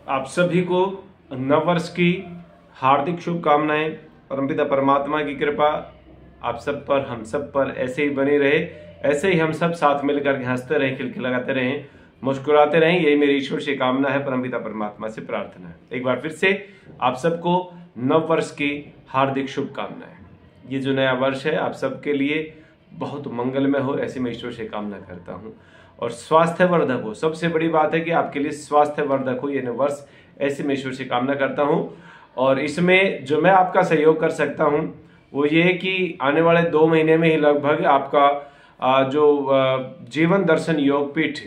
आप सभी को नववर्ष की हार्दिक शुभकामनाएं। परमपिता परमात्मा की कृपा आप सब पर, हम सब पर ऐसे ही बनी रहे। ऐसे ही हम सब साथ मिलकर के हंसते रहें, खिलखिलाते रहें, मुस्कुराते रहें। यही मेरी ईश्वर से कामना है, परमपिता परमात्मा से प्रार्थना है। एक बार फिर से आप सबको नववर्ष की हार्दिक शुभकामनाएं। ये जो नया वर्ष है आप सबके लिए बहुत मंगलमय हो, ऐसी मैं ईश्वर से कामना करता हूँ। और स्वास्थ्यवर्धक हो, सबसे बड़ी बात है कि आपके लिए स्वास्थ्यवर्धक हो ये नया वर्ष, ऐसी मैं ईश्वर से कामना करता हूँ। और इसमें जो मैं आपका सहयोग कर सकता हूँ वो ये कि आने वाले 2 महीने में ही लगभग आपका जो जीवन दर्शन योगपीठ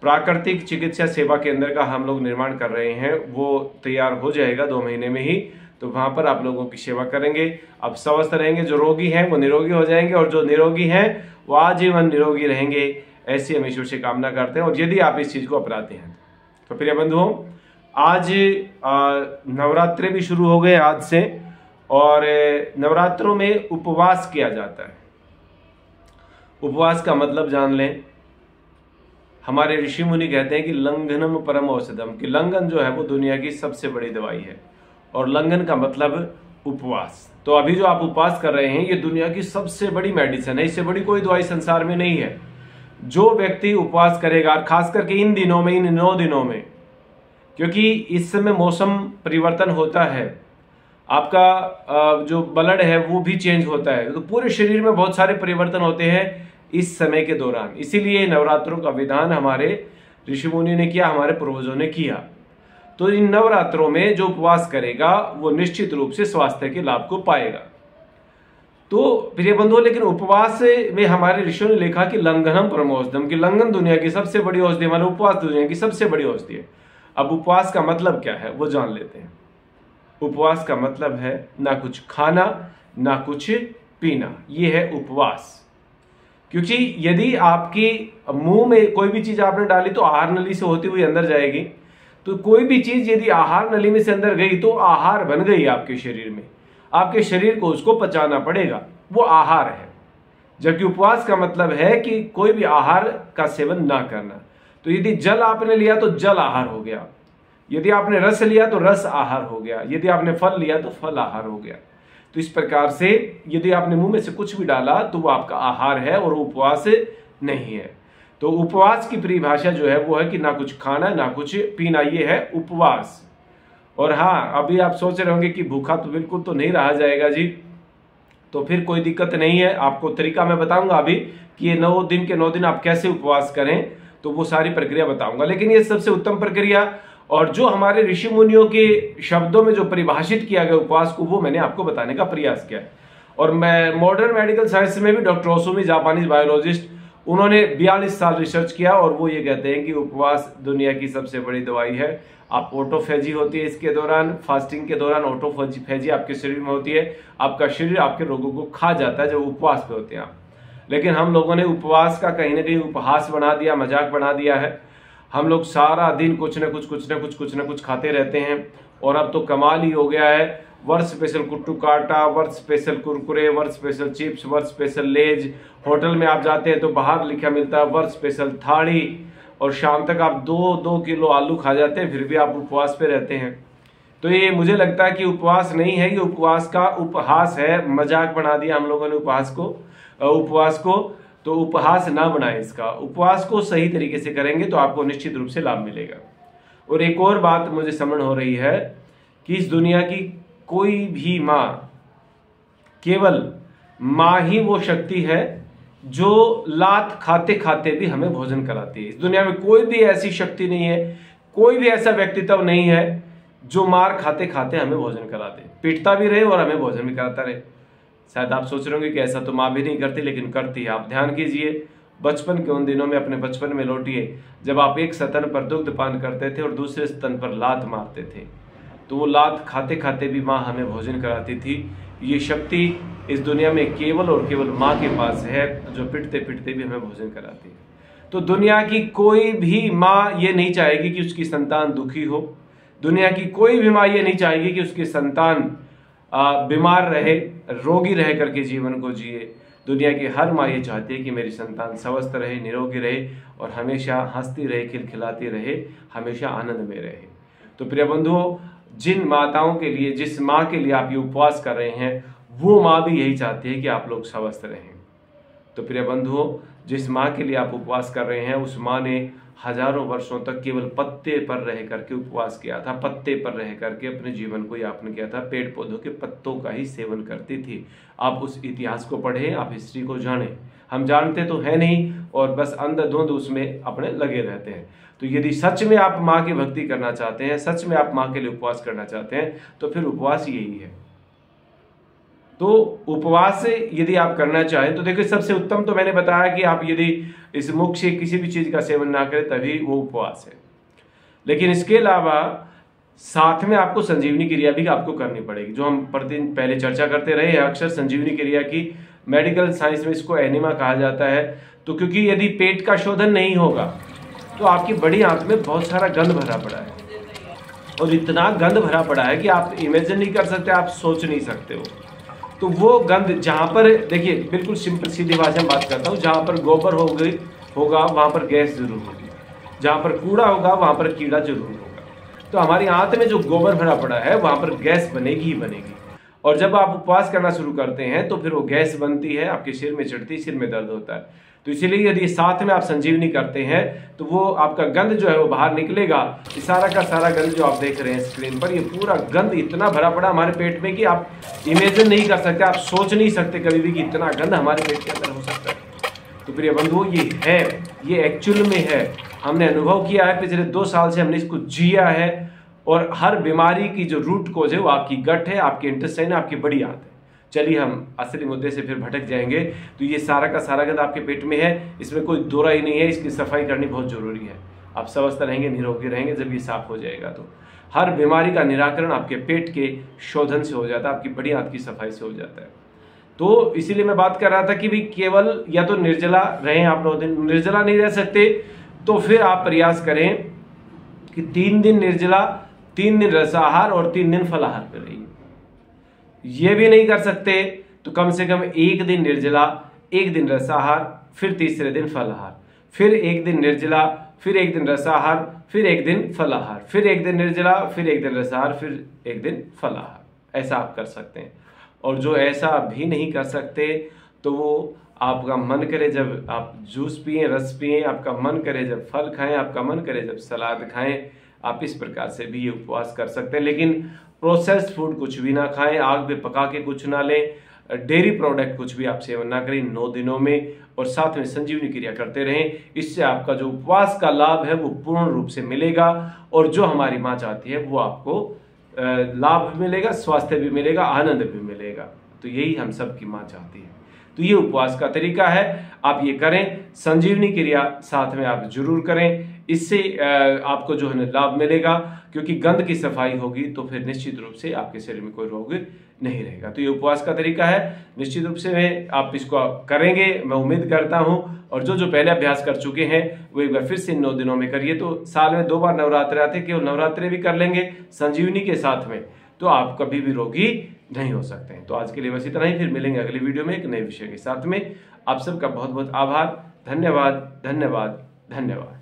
प्राकृतिक चिकित्सा सेवा केंद्र का हम लोग निर्माण कर रहे हैं, वो तैयार हो जाएगा 2 महीने में ही। तो वहाँ पर आप लोगों की सेवा करेंगे, आप स्वस्थ रहेंगे। जो रोगी हैं वो निरोगी हो जाएंगे और जो निरोगी हैं वो आजीवन निरोगी रहेंगे, ऐसी हम ईश्वर से कामना करते हैं। और यदि आप इस चीज़ को अपनाते हैं तो प्रिय बंधुओं, आज नवरात्रि भी शुरू हो गए आज से, और नवरात्रों में उपवास किया जाता है। उपवास का मतलब जान लें, हमारे ऋषि मुनि कहते हैं कि लंघनम परम औषधम, कि लंघन जो है वो दुनिया की सबसे बड़ी दवाई है। और लंघन का मतलब उपवास। तो अभी जो आप उपवास कर रहे हैं ये दुनिया की सबसे बड़ी मेडिसिन है, इससे बड़ी कोई दवाई संसार में नहीं है। जो व्यक्ति उपवास करेगा, खास करके इन दिनों में, इन 9 दिनों में, क्योंकि इस समय मौसम परिवर्तन होता है, आपका जो ब्लड है वो भी चेंज होता है, तो पूरे शरीर में बहुत सारे परिवर्तन होते हैं इस समय के दौरान। इसीलिए नवरात्रों का विधान हमारे ऋषि मुनि ने किया, हमारे पूर्वजों ने किया। तो इन नवरात्रों में जो उपवास करेगा वो निश्चित रूप से स्वास्थ्य के लाभ को पाएगा। तो प्रिय बंधुओं, लेकिन उपवास में हमारे ऋषियों ने लिखा कि लंघनम परमौषधम, कि लंघन दुनिया की सबसे बड़ी औषधि, हमारे उपवास दुनिया की सबसे बड़ी औषधि है। अब उपवास का मतलब क्या है वो जान लेते हैं। उपवास का मतलब है ना कुछ खाना ना कुछ पीना, ये है उपवास। क्योंकि यदि आपकी मुंह में कोई भी चीज आपने डाली तो आहार नली से होती हुई अंदर जाएगी। तो कोई भी चीज यदि आहार नली में से अंदर गई तो आहार बन गई आपके शरीर में, आपके शरीर को उसको पचाना पड़ेगा, वो आहार है। जबकि उपवास का मतलब है कि कोई भी आहार का सेवन ना करना। तो यदि जल आपने लिया तो जल आहार हो गया, यदि आपने रस लिया तो रस आहार हो गया, यदि आपने फल लिया तो फल आहार हो गया। तो इस प्रकार से यदि आपने मुंह में से कुछ भी डाला तो वो आपका आहार है और उपवास नहीं है। तो उपवास की परिभाषा जो है वो है कि ना कुछ खाना ना कुछ पीना, ये है उपवास। और हाँ, अभी आप सोच रहे होंगे कि भूखा तो बिल्कुल तो नहीं रहा जाएगा जी, तो फिर कोई दिक्कत नहीं है। आपको तरीका मैं बताऊंगा अभी कि ये 9 दिन के 9 दिन आप कैसे उपवास करें, तो वो सारी प्रक्रिया बताऊंगा। लेकिन ये सबसे उत्तम प्रक्रिया और जो हमारे ऋषि मुनियों के शब्दों में जो परिभाषित किया गया उपवास को, वो मैंने आपको बताने का प्रयास किया है। और मैं मॉडर्न मेडिकल साइंस में भी डॉक्टर ओसुमी, जापानीज बायोलॉजिस्ट, उन्होंने 42 साल रिसर्च किया और वो ये कहते हैं कि उपवास दुनिया की सबसे बड़ी दवाई है। आप ऑटोफेजी होती है इसके दौरान, फास्टिंग के दौरान ऑटोफेजी आपके शरीर में होती है, आपका शरीर आपके रोगों को खा जाता है जब उपवास पे होते हैं आप। लेकिन हम लोगों ने उपवास का कहीं ना कहीं उपहास बना दिया, मजाक बना दिया है। हम लोग सारा दिन कुछ न कुछ खाते रहते हैं। और अब तो कमाल ही हो गया है, वर्ष स्पेशल कुट्टू काटा, वर्ष स्पेशल कुरकुरे, वर्ष स्पेशल चिप्स, वर्ष स्पेशल लेज। होटल में आप जाते हैं तो बाहर लिखा मिलता है वर्ष स्पेशल थाली, और शाम तक आप 2-2 किलो आलू खा जाते हैं, फिर भी आप उपवास पे रहते हैं। तो ये मुझे लगता है कि उपवास नहीं है, ये उपवास का उपहास है, मजाक बना दिया हम लोगों ने उपवास को। तो उपहास ना बनाए इसका, उपवास को सही तरीके से करेंगे तो आपको निश्चित रूप से लाभ मिलेगा। और एक और बात मुझे समझ हो रही है कि इस दुनिया की कोई भी माँ, केवल माँ ही वो शक्ति है जो लात खाते खाते भी हमें भोजन कराती है। इस दुनिया में कोई भी ऐसी शक्ति नहीं है, कोई भी ऐसा व्यक्तित्व नहीं है जो मार खाते खाते हमें भोजन करा दे, पीटता भी रहे और हमें भोजन भी कराता रहे। शायद आप सोच रहे होंगे कि ऐसा तो माँ भी नहीं करती, लेकिन करती है। आप ध्यान कीजिए, बचपन के उन दिनों में अपने बचपन में लौटिए, जब आप एक स्तन पर दुग्ध पान करते थे और दूसरे स्तन पर लात मारते थे, तो वो लात खाते खाते भी माँ हमें भोजन कराती थी। ये शक्ति इस दुनिया में केवल और केवल माँ के पास है, जो पिटते पिटते भी हमें भोजन कराती है। तो दुनिया की कोई भी माँ ये नहीं चाहेगी कि उसकी संतान दुखी हो, दुनिया की कोई भी माँ ये नहीं चाहेगी कि उसकी संतान बीमार रहे, रोगी रह करके जीवन को जिए। दुनिया की हर माँ ये चाहती है कि मेरी संतान स्वस्थ रहे, निरोगी रहे और हमेशा हंसती रहे, खिलखिलाती रहे, हमेशा आनंद में रहे। तो प्रिय बंधुओं, जिन माताओं के लिए, जिस माँ के लिए आप ये उपवास कर रहे हैं, वो माँ भी यही चाहती है कि आप लोग स्वस्थ रहें। तो प्रिय बंधुओं, जिस माँ के लिए आप उपवास कर रहे हैं, उस माँ ने हजारों वर्षों तक केवल पत्ते पर रह करके उपवास किया था। पत्ते पर रह करके अपने जीवन को यापन किया था। पेड़ पौधों के पत्तों का ही सेवन करती थी। आप उस इतिहास को पढ़ें, आप हिस्ट्री को जानें। हम जानते तो है नहीं और बस अंधाधुंध उसमें अपने लगे रहते हैं। तो यदि सच में आप माँ की भक्ति करना चाहते हैं, सच में आप माँ के लिए उपवास करना चाहते हैं, तो फिर उपवास यही है। तो उपवास यदि आप करना चाहें तो देखिए, सबसे उत्तम तो मैंने बताया कि आप यदि इस मुख से किसी भी चीज का सेवन ना करें तभी वो उपवास है। लेकिन इसके अलावा साथ में आपको संजीवनी क्रिया भी आपको करनी पड़ेगी, जो हम प्रतिदिन पहले चर्चा करते रहे हैं अक्सर संजीवनी क्रिया की। मेडिकल साइंस में इसको एनिमा कहा जाता है। तो क्योंकि यदि पेट का शोधन नहीं होगा तो आपकी बड़ी आंत में बहुत सारा गंध भरा पड़ा है, और इतना गंध भरा पड़ा है कि आप इमेजिन नहीं कर सकते, आप सोच नहीं सकते हो। तो वो गंध जहां पर, देखिए बिल्कुल सिंपल सीधी भाषा में बात करता हूँ, जहां पर गोबर होगा वहां पर गैस जरूर होगी, जहां पर कूड़ा होगा वहां पर कीड़ा जरूर होगा। तो हमारी आंत में जो गोबर भरा पड़ा है वहां पर गैस बनेगी ही बनेगी। और जब आप उपवास करना शुरू करते हैं तो फिर वो गैस बनती है, आपके सिर में चढ़ती है, सिर में दर्द होता है। तो इसीलिए यदि साथ में आप संजीवनी करते हैं तो वो आपका गंध जो है वो बाहर निकलेगा। सारा का सारा गंध जो आप देख रहे हैं स्क्रीन पर, ये पूरा गंध इतना भरा पड़ा हमारे पेट में कि आप इमेजिन नहीं कर सकते, आप सोच नहीं सकते कभी भी कि इतना गंध हमारे पेट के अंदर हो सकता है। तो प्रिय बंधुओं, ये है, ये एक्चुअल में है। हमने अनुभव किया है, पिछले 2 साल से हमने इसको जिया है। और हर बीमारी की जो रूट कोज है वो आपकी गट है, आपके इंटेस्टाइन है, आपकी बड़ी आंत है। चलिए हम असली मुद्दे से फिर भटक जाएंगे। तो ये सारा का सारा गंध आपके पेट में है, इसमें कोई दो राय नहीं है। इसकी सफाई करनी बहुत जरूरी है। आप स्वस्थ रहेंगे, निरोगी रहेंगे जब ये साफ हो जाएगा। तो हर बीमारी का निराकरण आपके पेट के शोधन से हो जाता है, आपकी बड़ी आंत की सफाई से हो जाता है। तो इसीलिए मैं बात कर रहा था कि भी केवल या तो निर्जला रहें आप 9 दिन, निर्जला नहीं रह सकते तो फिर आप प्रयास करें कि 3 दिन निर्जला, 3 दिन रसाहार और 3 दिन फलाहार पे रहिए। ये भी नहीं कर सकते तो कम से कम 1 दिन निर्जला, 1 दिन रसाहार, फिर तीसरे दिन फलाहार, फिर 1 दिन निर्जला, फिर 1 दिन रसाहार, फिर 1 दिन फलाहार, फिर 1 दिन निर्जला, फिर 1 दिन रसाहार, फिर 1 दिन फलाहार। ऐसा आप कर सकते हैं। और जो ऐसा भी नहीं कर सकते तो वो आपका मन करे जब आप जूस पिए, रस पिए, आपका मन करे जब फल खाएं, आपका मन करे जब सलाद खाएं, आप इस प्रकार से भी ये उपवास कर सकते हैं। लेकिन प्रोसेस्ड फूड कुछ भी ना खाएं, आग पे पका के कुछ ना लें, डेयरी प्रोडक्ट कुछ भी आप सेवन ना करें 9 दिनों में, और साथ में संजीवनी क्रिया करते रहें। इससे आपका जो उपवास का लाभ है वो पूर्ण रूप से मिलेगा, और जो हमारी माँ चाहती है वो आपको लाभ भी मिलेगा, स्वास्थ्य भी मिलेगा, आनंद भी मिलेगा। तो यही हम सब की माँ चाहती है। तो ये उपवास का तरीका है, आप ये करें। संजीवनी क्रिया साथ में आप जरूर करें, इससे आपको जो है लाभ मिलेगा, क्योंकि गंध की सफाई होगी तो फिर निश्चित रूप से आपके शरीर में कोई रोग नहीं रहेगा। तो ये उपवास का तरीका है, निश्चित रूप से आप इसको करेंगे, मैं उम्मीद करता हूं। और जो पहले अभ्यास कर चुके हैं वो एक बार फिर से 9 दिनों में करिए। तो साल में 2 बार नवरात्रे आते, केवल नवरात्रे भी कर लेंगे संजीवनी के साथ में, तो आप कभी भी रोगी नहीं हो सकते हैं। तो आज के लिए बस इतना ही, फिर मिलेंगे अगली वीडियो में एक नए विषय के साथ में। आप सबका बहुत बहुत आभार, धन्यवाद, धन्यवाद, धन्यवाद।